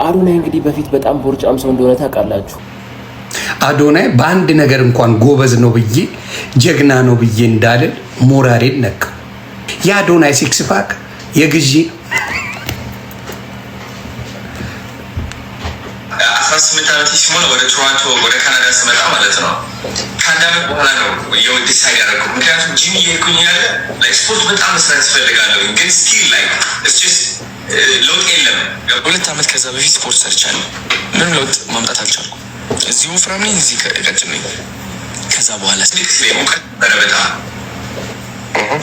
አዶናይ እንግዲህ በፊት በጣም ቦርጫም ሰው እንደሆነ ታውቃላችሁ። አዶናይ በአንድ ነገር እንኳን ጎበዝ ነው ብዬ ጀግና ነው ብዬ እንዳልል ሞራሬን ነካ። የአዶናይ ሲክስ ፓክ የግዢ 18 ዓመት ሲሞላ ወደ ቶሮንቶ ወደ ካናዳ ስመጣ ማለት ነው። ከአንድ ዓመት በኋላ ነው ዲሳይድ ያደረኩት። ምክንያቱም ጂም እየሄድኩኝ ያለ ስፖርት በጣም መስራት እፈልጋለሁ፣ ግን ስቲል ለውጥ የለም። 2 ዓመት ከዛ በፊት ስፖርት ሰርቻለሁ፣ ምንም ለውጥ ማምጣት አልቻልኩም። እዚሁ ወፍራም ነኝ፣ እዚህ ቀጭን ነኝ። ከዛ በኋላ ስልክ ላይ ሙቀት ነበረ በጣም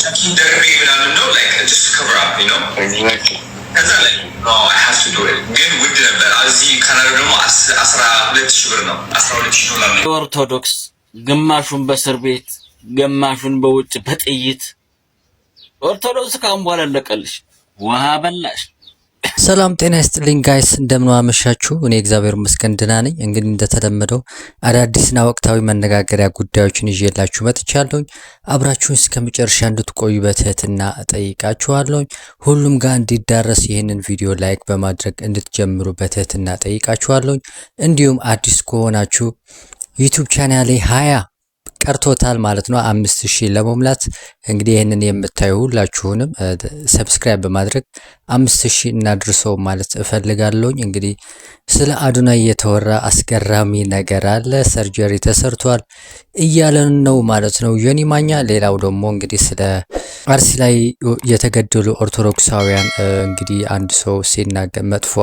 ጃኪን ደርቤ ምናምን ነው just cover up, you know? Exactly. ከዛ ላይ no I have to do it ግን ውድ ነበር። እዚህ ካናዳ ደግሞ 12,000 ብር ነው፣ $12,000 ነው። ኦርቶዶክስ ግማሹን በእስር ቤት ግማሹን በውጭ በጥይት ኦርቶዶክስ ካሁን በኋላ ለቀልሽ ውሃ በላሽ። ሰላም ጤና ይስጥልኝ ጋይስ፣ እንደምን አመሻችሁ? እኔ እግዚአብሔር ይመስገን ደህና ነኝ። እንግዲህ እንደተለመደው አዳዲስና ወቅታዊ መነጋገሪያ ጉዳዮችን ይዤላችሁ መጥቻለሁ። አብራችሁን እስከመጨረሻ እንድትቆዩ በትህትና እጠይቃችኋለሁ። ሁሉም ጋር እንዲዳረስ ይህንን ቪዲዮ ላይክ በማድረግ እንድትጀምሩ በትህትና እጠይቃችኋለሁ። እንዲሁም አዲስ ከሆናችሁ ዩቲዩብ ቻናሌ 20 ቀርቶታል ማለት ነው 5000 ለመሙላት። እንግዲህ ይሄንን የምታዩ ሁላችሁንም ሰብስክራይብ በማድረግ 5000 እናድርሰው ማለት እፈልጋለሁ። እንግዲህ ስለ አዶናይ የተወራ አስገራሚ ነገር አለ። ሰርጀሪ ተሰርቷል እያለን ነው ማለት ነው ዮኒ ማኛ። ሌላው ደግሞ እንግዲህ ስለ አርሲ ላይ የተገደሉ ኦርቶዶክሳውያን እንግዲህ አንድ ሰው ሲናገር መጥፎ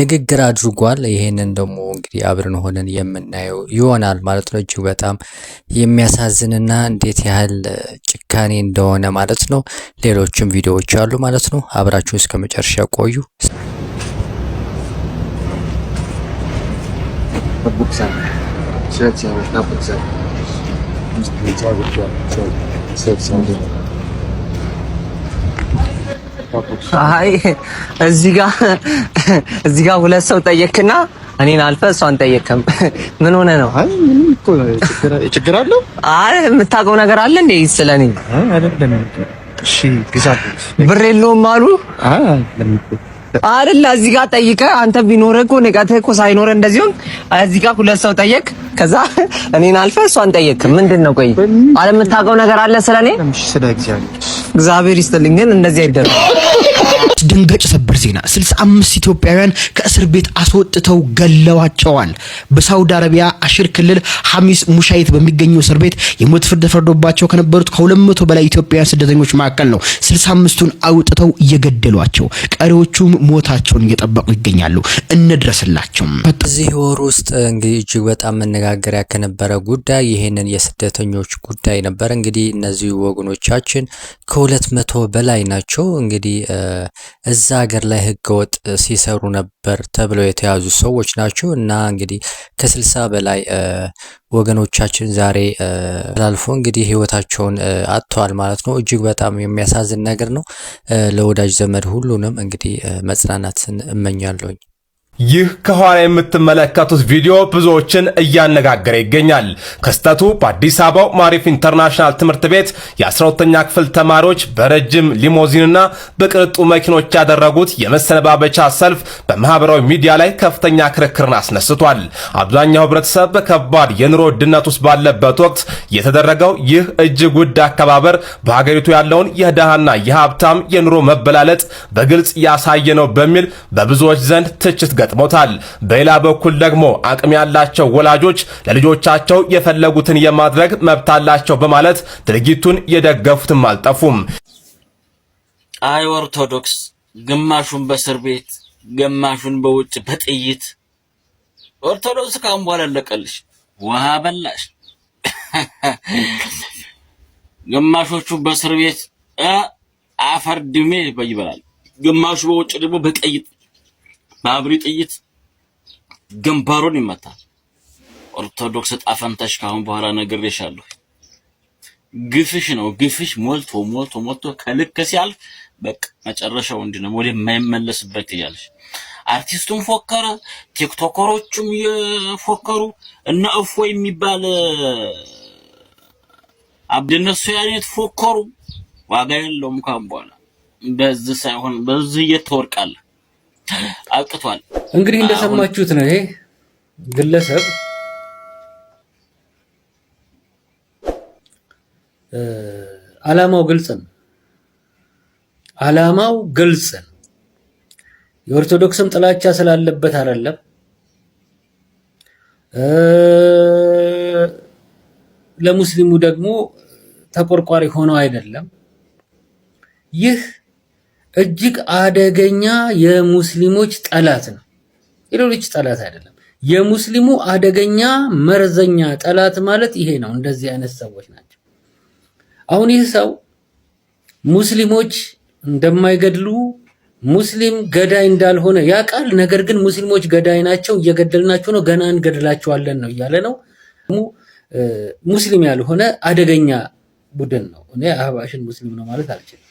ንግግር አድርጓል። ይሄንን ደግሞ እንግዲህ አብረን ሆነን የምናየው ይሆናል ማለት ነው። እጅግ በጣም የሚያሳዝንና እንዴት ያህል ጭካኔ እንደሆነ ማለት ነው። ሌሎችም ቪዲዮዎች አሉ ማለት ነው። አብራችሁ እስከ መጨረሻ ቆዩ። አይ እዚህ ጋር ሁለት ሰው ጠየቅና እኔን አልፈ እሷን ጠየቅም። ምን ሆነ ነው? አይ ምንም እኮ ችግር አለው። አይ የምታውቀው ነገር አለ እንዴ ስለኔ? አይ አይደለም። እሺ ግዛት ብር የለውም አሉ። አይ አይደለም አይደል? እዚህ ጋር ጠይቀህ አንተ ቢኖርህ እኮ ንቀትህ እኮ ሳይኖርህ እንደዚህ ሆንክ። እዚህ ጋር ሁለት ሰው ጠየቅ፣ ከዛ እኔን አልፈ እሷን ጠየቅ። ምንድን ነው? ቆይ አለ የምታውቀው ነገር አለ ስለኔ? ስለ እግዚአብሔር ይስጥልኝ። ግን እንደዚህ አይደለም። ድንገት ሰበር ዜና 65 ኢትዮጵያውያን ከእስር ቤት አስወጥተው ገለዋቸዋል። በሳውዲ አረቢያ አሽር ክልል ሐሚስ ሙሻይት በሚገኘው እስር ቤት የሞት ፍርድ ተፈርዶባቸው ከነበሩት ከ200 በላይ ኢትዮጵያውያን ስደተኞች መካከል ነው 65ቱን አውጥተው እየገደሏቸው፣ ቀሪዎቹም ሞታቸውን እየጠበቁ ይገኛሉ። እንድረስላቸው። በዚህ ወር ውስጥ እንግዲህ እጅግ በጣም መነጋገሪያ ከነበረ ጉዳይ ይሄንን የስደተኞች ጉዳይ ነበር። እንግዲህ እነዚህ ወገኖቻችን ከ200 በላይ ናቸው። እንግዲህ እዛ ሀገር ላይ ህገወጥ ሲሰሩ ነበር ተብለው የተያዙ ሰዎች ናቸው እና እንግዲህ ከ60 በላይ ወገኖቻችን ዛሬ ላልፎ እንግዲህ ህይወታቸውን አጥተዋል ማለት ነው። እጅግ በጣም የሚያሳዝን ነገር ነው። ለወዳጅ ዘመድ ሁሉንም እንግዲህ መጽናናትን እመኛለሁ። ይህ ከኋላ የምትመለከቱት ቪዲዮ ብዙዎችን እያነጋገረ ይገኛል። ክስተቱ በአዲስ አበባው ማሪፍ ኢንተርናሽናል ትምህርት ቤት የ12ኛ ክፍል ተማሪዎች በረጅም ሊሞዚንና በቅንጡ መኪኖች ያደረጉት የመሰነባበቻ ሰልፍ በማህበራዊ ሚዲያ ላይ ከፍተኛ ክርክርን አስነስቷል። አብዛኛው ህብረተሰብ በከባድ የኑሮ ውድነት ውስጥ ባለበት ወቅት የተደረገው ይህ እጅግ ውድ አከባበር በሀገሪቱ ያለውን የድሃና የሀብታም የኑሮ መበላለጥ በግልጽ ያሳየ ነው በሚል በብዙዎች ዘንድ ትችት ገጥሞታል። በሌላ በኩል ደግሞ አቅም ያላቸው ወላጆች ለልጆቻቸው የፈለጉትን የማድረግ መብት አላቸው በማለት ድርጊቱን የደገፉትም አልጠፉም። አይ ኦርቶዶክስ ግማሹን በእስር ቤት ግማሹን በውጭ በጥይት ኦርቶዶክስ ካሁን በኋላ ለቀልሽ ውሃ በላሽ። ግማሾቹ በእስር ቤት አፈር ድሜ ይበላል፣ ግማሹ በውጭ ደግሞ በጥይት ባብሪ ጥይት ግንባሩን ይመታል። ኦርቶዶክስ ጣፈንታሽ ካሁን በኋላ ነግሬሻለሁ። ግፍሽ ነው ግፍሽ ሞልቶ ከልክ ሲያልፍ በቃ መጨረሻው እንዲነው ወደ የማይመለስበት ይያልሽ። አርቲስቱም ፎከረ፣ ቲክቶከሮቹም የፎከሩ እና እፎ የሚባል አብደነሱ ያኔት ፎከሩ። ዋጋ የለውም ካሁን በኋላ በዚህ ሳይሆን በዚህ እየተወርቃለ አብቅቷል። እንግዲህ እንደሰማችሁት ነው። ይሄ ግለሰብ ዓላማው ግልጽ ነው። ዓላማው ግልጽ ነው። የኦርቶዶክስም ጥላቻ ስላለበት አይደለም። ለሙስሊሙ ደግሞ ተቆርቋሪ ሆኖ አይደለም። ይህ እጅግ አደገኛ የሙስሊሞች ጠላት ነው። የሌሎች ጠላት አይደለም። የሙስሊሙ አደገኛ መርዘኛ ጠላት ማለት ይሄ ነው። እንደዚህ አይነት ሰዎች ናቸው። አሁን ይህ ሰው ሙስሊሞች እንደማይገድሉ ሙስሊም ገዳይ እንዳልሆነ ያውቃል። ነገር ግን ሙስሊሞች ገዳይ ናቸው፣ እየገደልናቸው ነው፣ ገና እንገድላቸዋለን ነው እያለ ነው። ሙስሊም ያልሆነ አደገኛ ቡድን ነው። እኔ አህባሽን ሙስሊም ነው ማለት አልችልም።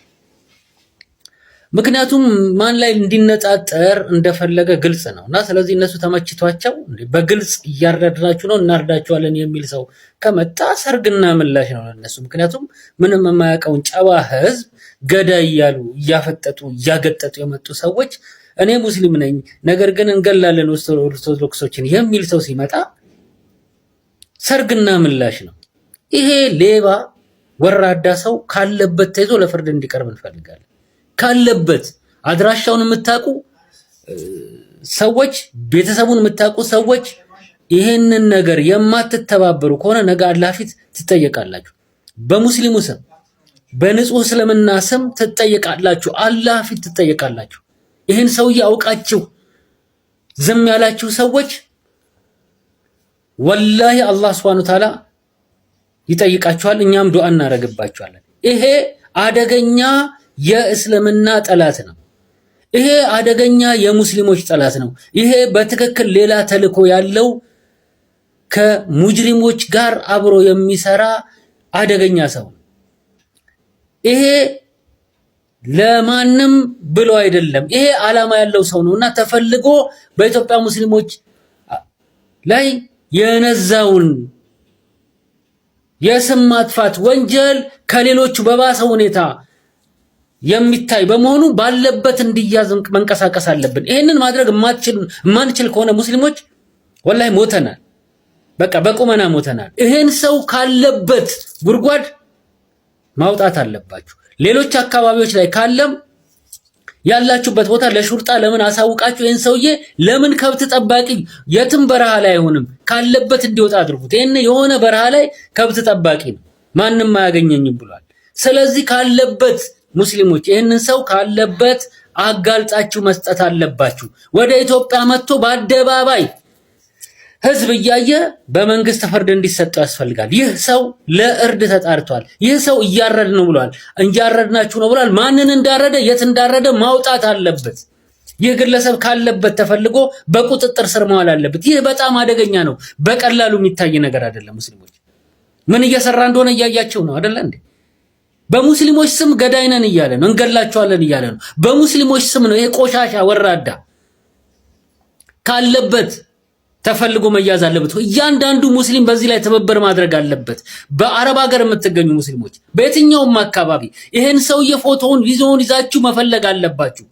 ምክንያቱም ማን ላይ እንዲነጣጠር እንደፈለገ ግልጽ ነው እና ስለዚህ እነሱ ተመችቷቸው በግልጽ እያረድናችሁ ነው እናርዳቸዋለን የሚል ሰው ከመጣ ሰርግና ምላሽ ነው ለነሱ። ምክንያቱም ምንም የማያውቀውን ጨዋ ህዝብ ገዳይ እያሉ እያፈጠጡ እያገጠጡ የመጡ ሰዎች እኔ ሙስሊም ነኝ ነገር ግን እንገላለን ኦርቶዶክሶችን የሚል ሰው ሲመጣ ሰርግና ምላሽ ነው። ይሄ ሌባ ወራዳ ሰው ካለበት ተይዞ ለፍርድ እንዲቀርብ እንፈልጋለን። ካለበት አድራሻውን የምታውቁ ሰዎች፣ ቤተሰቡን የምታውቁ ሰዎች ይሄንን ነገር የማትተባበሩ ከሆነ ነገ አላህ ፊት ትጠየቃላችሁ። በሙስሊሙ ስም በንጹህ እስልምና ስም ትጠየቃላችሁ። አላህ ፊት ትጠየቃላችሁ። ይሄን ሰውዬ አውቃችሁ ዝም ያላችሁ ሰዎች ወላሂ አላህ Subhanahu Wa Ta'ala ይጠይቃችኋል። እኛም ዱዓ እናረግባችኋለን። ይሄ አደገኛ የእስልምና ጠላት ነው። ይሄ አደገኛ የሙስሊሞች ጠላት ነው። ይሄ በትክክል ሌላ ተልኮ ያለው ከሙጅሪሞች ጋር አብሮ የሚሰራ አደገኛ ሰው። ይሄ ለማንም ብሎ አይደለም። ይሄ ዓላማ ያለው ሰው ነውና ተፈልጎ በኢትዮጵያ ሙስሊሞች ላይ የነዛውን የስም ማጥፋት ወንጀል ከሌሎቹ በባሰ ሁኔታ የሚታይ በመሆኑ ባለበት እንዲያዝ መንቀሳቀስ አለብን። ይሄንን ማድረግ ማንችል ከሆነ ሙስሊሞች ወላሂ ሞተናል። በቃ በቁመና ሞተናል። ይሄን ሰው ካለበት ጉድጓድ ማውጣት አለባችሁ። ሌሎች አካባቢዎች ላይ ካለም ያላችሁበት ቦታ ለሹርጣ ለምን አሳውቃችሁ ይሄን ሰውዬ ለምን ከብት ጠባቂ የትም በረሃ ላይ አይሆንም ካለበት እንዲወጣ አድርጉት። ይሄን የሆነ በረሃ ላይ ከብት ጠባቂ ነው ማንንም አያገኘኝም ብሏል። ስለዚህ ካለበት ሙስሊሞች ይሄንን ሰው ካለበት አጋልጣችሁ መስጠት አለባችሁ። ወደ ኢትዮጵያ መጥቶ በአደባባይ ህዝብ እያየ በመንግስት ፍርድ እንዲሰጠው ያስፈልጋል። ይህ ሰው ለእርድ ተጣርቷል። ይህ ሰው እያረድ ነው ብሏል። እያረድናችሁ ነው ብሏል። ማንን እንዳረደ የት እንዳረደ ማውጣት አለበት። ይህ ግለሰብ ካለበት ተፈልጎ በቁጥጥር ስር መዋል አለበት። ይህ በጣም አደገኛ ነው። በቀላሉ የሚታይ ነገር አይደለም። ሙስሊሞች ምን እየሰራ እንደሆነ እያያቸው ነው አይደል እንዴ? በሙስሊሞች ስም ገዳይ ነን እያለ ነው፣ እንገላቸዋለን እያለ ነው። በሙስሊሞች ስም ነው። ይሄ ቆሻሻ ወራዳ ካለበት ተፈልጎ መያዝ አለበት። እያንዳንዱ ሙስሊም በዚህ ላይ ትብብር ማድረግ አለበት። በአረብ ሀገር የምትገኙ ሙስሊሞች በየትኛውም አካባቢ ይሄን ሰውዬ ፎቶውን ቪዲዮውን ይዛችሁ መፈለግ አለባችሁ።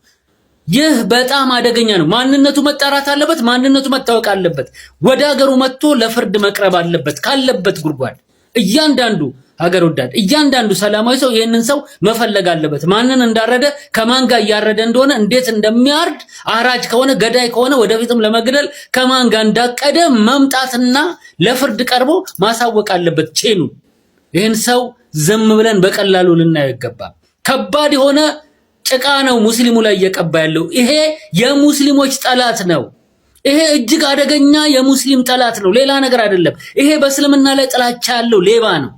ይህ በጣም አደገኛ ነው። ማንነቱ መጣራት አለበት። ማንነቱ መታወቅ አለበት። ወደ ሀገሩ መጥቶ ለፍርድ መቅረብ አለበት ካለበት ጉድጓድ። እያንዳንዱ ሀገር ወዳድ እያንዳንዱ ሰላማዊ ሰው ይሄንን ሰው መፈለግ አለበት። ማንን እንዳረደ ከማን ጋር ያረደ እንደሆነ እንዴት እንደሚያርድ አራጅ ከሆነ ገዳይ ከሆነ ወደፊትም ለመግደል ከማን ጋር እንዳቀደ መምጣትና ለፍርድ ቀርቦ ማሳወቅ አለበት ቼኑ። ይሄን ሰው ዝም ብለን በቀላሉ ልናየው ይገባል። ከባድ የሆነ ጭቃ ነው ሙስሊሙ ላይ እየቀባ ያለው። ይሄ የሙስሊሞች ጠላት ነው። ይሄ እጅግ አደገኛ የሙስሊም ጠላት ነው፣ ሌላ ነገር አይደለም። ይሄ በእስልምና ላይ ጥላቻ ያለው ሌባ ነው።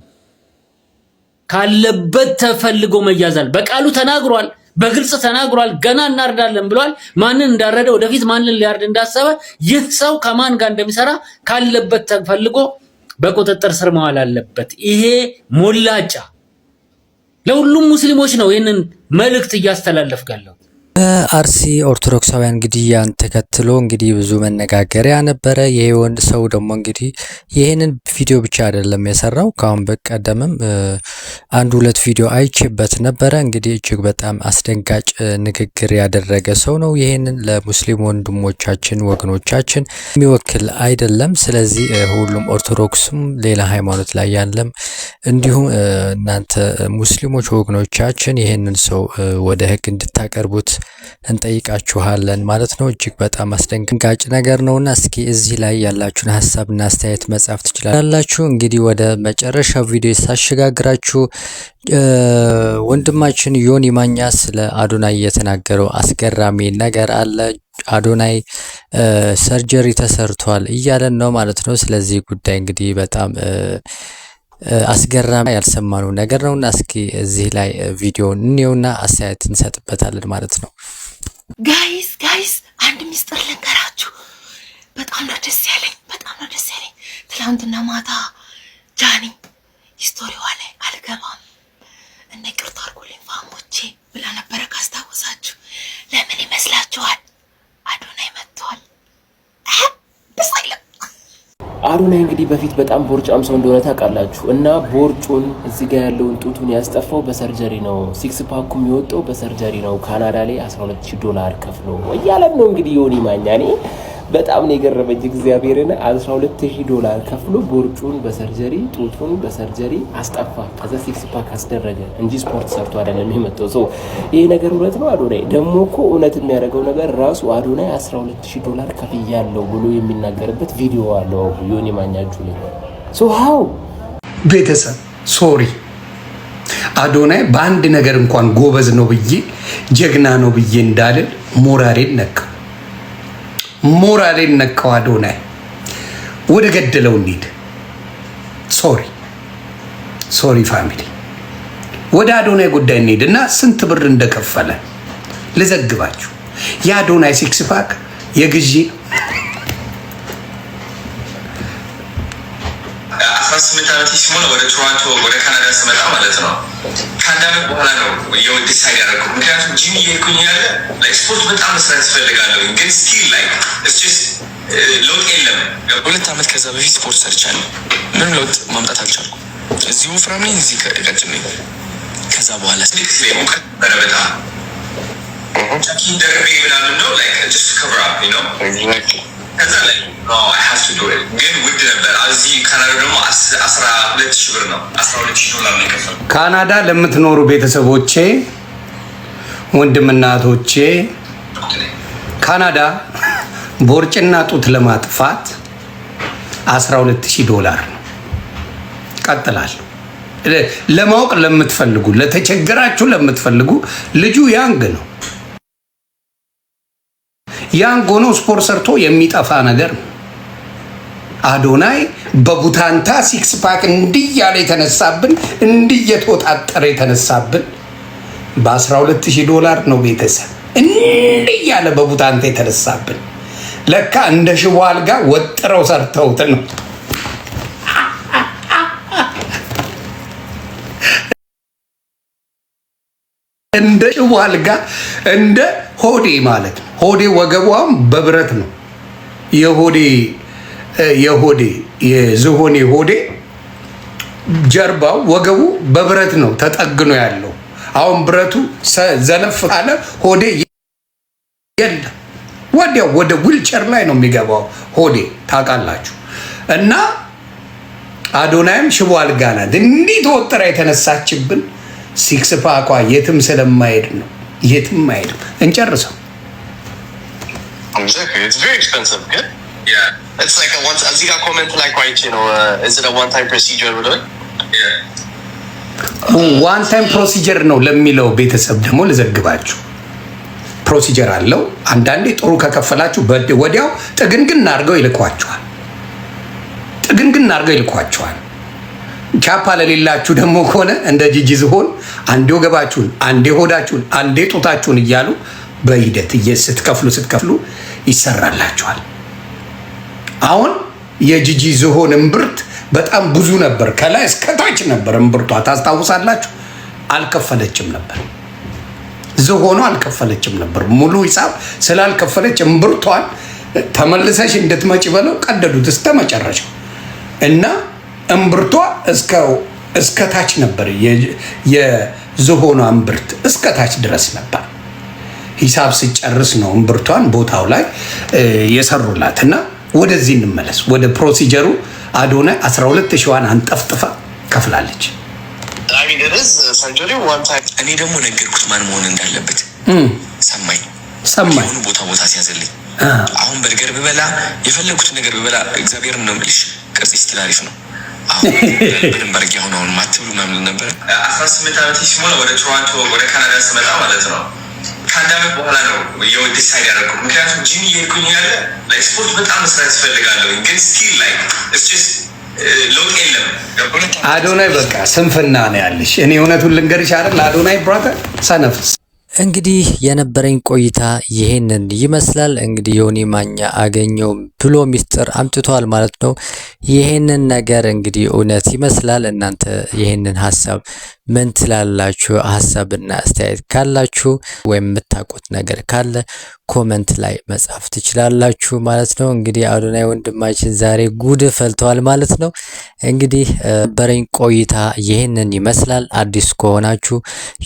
ካለበት ተፈልጎ መያዛል። በቃሉ ተናግሯል፣ በግልጽ ተናግሯል። ገና እናርዳለን ብሏል። ማንን እንዳረደ ወደፊት ማንን ሊያርድ እንዳሰበ ይህ ሰው ከማን ጋር እንደሚሰራ ካለበት ተፈልጎ በቁጥጥር ስር መዋል አለበት። ይሄ ሞላጫ ለሁሉም ሙስሊሞች ነው ይሄንን መልእክት እያስተላለፍኩ ያለው። በአርሲ ኦርቶዶክሳውያን ግድያን ተከትሎ እንግዲህ ብዙ መነጋገሪያ ነበረ። ይሄ ወንድ ሰው ደግሞ እንግዲህ ይሄንን ቪዲዮ ብቻ አይደለም የሰራው፣ ካሁን በቀደምም አንድ ሁለት ቪዲዮ አይቼበት ነበረ። እንግዲህ እጅግ በጣም አስደንጋጭ ንግግር ያደረገ ሰው ነው። ይሄንን ለሙስሊም ወንድሞቻችን ወገኖቻችን የሚወክል አይደለም። ስለዚህ ሁሉም ኦርቶዶክስም ሌላ ሃይማኖት ላይ ያለም እንዲሁም እናንተ ሙስሊሞች ወገኖቻችን ይሄንን ሰው ወደ ህግ እንድታቀርቡት እንጠይቃችኋለን ማለት ነው። እጅግ በጣም አስደንጋጭ ነገር ነውና እስኪ እዚህ ላይ ያላችሁን ሐሳብና አስተያየት መጻፍ ትችላላችሁ። እንግዲህ ወደ መጨረሻው ቪዲዮ ሳሸጋግራችሁ ወንድማችን ዮኒ ማኛ ስለ አዶናይ የተናገረው አስገራሚ ነገር አለ። አዶናይ ሰርጀሪ ተሰርቷል እያለን ነው ማለት ነው። ስለዚህ ጉዳይ እንግዲህ በጣም አስገራሚ ያልሰማነው ነገር ነውና እስኪ እዚህ ላይ ቪዲዮውን እንየውና አስተያየት እንሰጥበታለን ማለት ነው። ጋይስ አንድ ሚስጥር ልንገራችሁ። በጣም ነው ደስ ያለኝ። ትላንትና ማታ ጃኒ ስቶሪዋ ላይ አልገባም እና ይቅርታ አድርጉልኝ ፋሞቼ ብላ ነበረ ካስታወሳችሁ። ለምን ይመስላችኋል? አዶናይ መጥቷል። ደስ አይልም? አዶናይ እንግዲህ በፊት በጣም ቦርጫም ሰው እንደሆነ ታውቃላችሁ እና ቦርጩን እዚህ ጋር ያለውን ጡቱን ያስጠፋው በሰርጀሪ ነው። ሲክስ ፓኩ የሚወጣው በሰርጀሪ ነው። ካናዳ ላይ $12,000 ከፍሎ እያለም ነው እንግዲህ ዮኒ ማኛ። እኔ በጣም ነው የገረመኝ እግዚአብሔርን። $12,000 ከፍሎ ቦርጩን በሰርጀሪ ጡቱን በሰርጀሪ አስጠፋ። ከዛ ሲክስ ፓክ አስደረገ እንጂ ስፖርት ሰርቶ አይደለም የመጣው ሰው። ይሄ ነገር እውነት ነው። አዶናይ ደግሞ እኮ እውነት የሚያደርገው ነገር ራሱ አዶናይ $12,000 ከፍያለሁ ብሎ የሚናገርበት ቪዲዮ አለው ዮኒ ማኛ እጁ ላይ። ሶ ሃው ቤተሰብ ሶሪ አዶናይ በአንድ ነገር እንኳን ጎበዝ ነው ብዬ ጀግና ነው ብዬ እንዳልል ሞራሌን ነካው። አዶናይ ወደ ገደለው እንሂድ። ሶሪ ፋሚሊ፣ ወደ አዶናይ ጉዳይ እንሂድ እና ስንት ብር እንደከፈለ ልዘግባችሁ። የአዶናይ ሲክስ ፓክ የግዢ 18 ዓመት ሲሞላ ወደ ቶሮንቶ ወደ ካናዳ ስመጣ ማለት ነው። ከአንድ ዓመት በኋላ ነው ዲሳይድ ያደረኩት። ምክንያቱም ጂም እየሄድኩኝ ያለ ስፖርት በጣም መስራት እፈልጋለሁ፣ ግን ስቲል ለውጥ የለም። 2 ዓመት ከዛ በፊት ስፖርት ሰርቻለሁ፣ ምንም ለውጥ ማምጣት አልቻልኩም። እዚህ ወፍራም ነኝ፣ እዚህ ቀጭን ነኝ። ከዛ በኋላ ስሊክስ ላይ ሙቀት ነበረ በጣም ቻኪ ደርቤ ምናምን ነው ከብራ ነው ከዛ ላይ I have to do it ግን ውድ ነበር። እዚህ ካናዳ ደግሞ $12,000 ነው። $12,000 ነው የከፈልኩት። ካናዳ ለምትኖሩ ቤተሰቦቼ ወንድምና እህቶቼ ካናዳ ቦርጭና ጡት ለማጥፋት $12,000 ነው። ቀጥላለሁ። ለማወቅ ለምትፈልጉ ለተቸገራችሁ ለምትፈልጉ ልጁ ያንግ ነው። ያንግ ሆኖ ስፖርት ሰርቶ የሚጠፋ ነገር ነው። አዶናይ በቡታንታ ሲክስ ፓክ እንዲያለ የተነሳብን እንዲየተወጣጠረ የተነሳብን $12,000 ነው። ቤተሰብ እንዲያለ በቡታንታ የተነሳብን ለካ እንደ ሽቦ አልጋ ወጥረው ሰርተውት ነው። እንደ ሽቦ አልጋ እንደ ሆዴ ማለት ነው። ሆዴ ወገቧም በብረት ነው። የዝሆኔ ሆዴ ጀርባው ወገቡ በብረት ነው ተጠግኖ ያለው። አሁን ብረቱ ዘነፍ ካለ ሆዴ የለም፣ ወዲያው ወደ ዊልቸር ላይ ነው የሚገባው ሆዴ ታውቃላችሁ። እና አዶናይም ሽቦ አልጋ ናት እንዲህ ተወጥራ የተነሳችብን። ሲክስ ፓኳ የትም ስለማይሄድ ነው፣ የትም አይሄድም። እንጨርሰው። It's very expensive, good? Yeah. It's like as you got comment like right, is it a one time procedure we're doing? Yeah. One time procedure ነው ለሚለው ቤተሰብ ደግሞ ልዘግባችሁ። ፕሮሲጀር አለው። አንዳንዴ ጥሩ ከከፈላችሁ ወዲያው ጥግንግን አድርገው ይልኳቸዋል። ቻፓ ለሌላችሁ ደግሞ ከሆነ እንደ ጂጂ ዝሆን አንዴ ወገባችሁን፣ አንዴ ሆዳችሁን፣ አንዴ ጡታችሁን እያሉ በሂደት ስትከፍሉ ይሰራላችኋል። አሁን የጂጂ ዝሆን እምብርት በጣም ብዙ ነበር፣ ከላይ እስከ ታች ነበር እምብርቷ። ታስታውሳላችሁ? አልከፈለችም ነበር። ዝሆኗ አልከፈለችም ነበር። ሙሉ ሂሳብ ስላልከፈለች እምብርቷን ተመልሰሽ እንድትመጪ ብለው ቀደዱት እስከ መጨረሻው እና እምብርቷ እስከ ታች ነበር። የዝሆኗ እምብርት እስከ ታች ድረስ ነበር። ሂሳብ ሲጨርስ ነው እምብርቷን ቦታው ላይ የሰሩላት። እና ወደዚህ እንመለስ፣ ወደ ፕሮሲጀሩ። አዶናይ 12,000 አንጠፍጥፋ ከፍላለች። እኔ ደግሞ ነገርኩት ማን መሆን እንዳለበት። ሰማኝ ቦታ ሲያዘልኝ አሁን በርገር ብበላ የፈለጉትን ነገር ብበላ እግዚአብሔርን ነው የምልሽ ቅርጽ ስትላሪፍ ነው። አሁን ምንም በርግ አሁን ማትብሉ ምናምን ነበር። 18 ዓመት ሲሞላ ወደ ቶሮንቶ ወደ ካናዳ ስመጣ ማለት ነው ከአንድ ዓመት በኋላ ነው ዲሳይድ ያደረኩት። ምክንያቱም ጂም እየሄድኩኝ ያለ ላይ ስፖርት በጣም መስራት ትፈልጋለሁ፣ ግን ስቲል ላይ ለውጥ የለም። አዶናይ በቃ ስንፍና ነው ያለሽ። እኔ እውነቱን ልንገርሽ አይደል አዶናይ ብራተር ሰነፍስ። እንግዲህ የነበረኝ ቆይታ ይሄንን ይመስላል። እንግዲህ ዮኒ ማኛ አገኘው ብሎ ሚስጥር አምጥቷል ማለት ነው። ይሄንን ነገር እንግዲህ እውነት ይመስላል። እናንተ ይሄንን ሀሳብ ምን ትላላችሁ? ሀሳብና አስተያየት ካላችሁ ወይም የምታውቁት ነገር ካለ ኮመንት ላይ መጻፍ ትችላላችሁ ማለት ነው። እንግዲህ አዶናይ ወንድማችን ዛሬ ጉድ ፈልተዋል ማለት ነው። እንግዲህ በረኝ ቆይታ ይሄንን ይመስላል። አዲስ ከሆናችሁ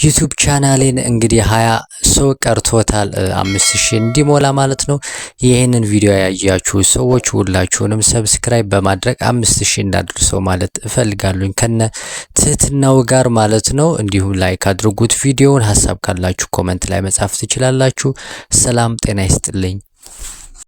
ዩቲዩብ ቻናሌን እንግዲህ 20 ሰው ቀርቶታል 5000 እንዲሞላ ማለት ነው። ይሄንን ቪዲዮ ያያችሁ ሰዎች ሁላችሁንም ሰብስክራይብ በማድረግ 5000 እንዳደርሰው ማለት እፈልጋለሁ ከነ ትህትናው ጋር ማለት ነው። እንዲሁም ላይክ አድርጉት ቪዲዮውን። ሀሳብ ካላችሁ ኮመንት ላይ መጻፍ ትችላላችሁ። ሰላም ጤና ይስጥልኝ።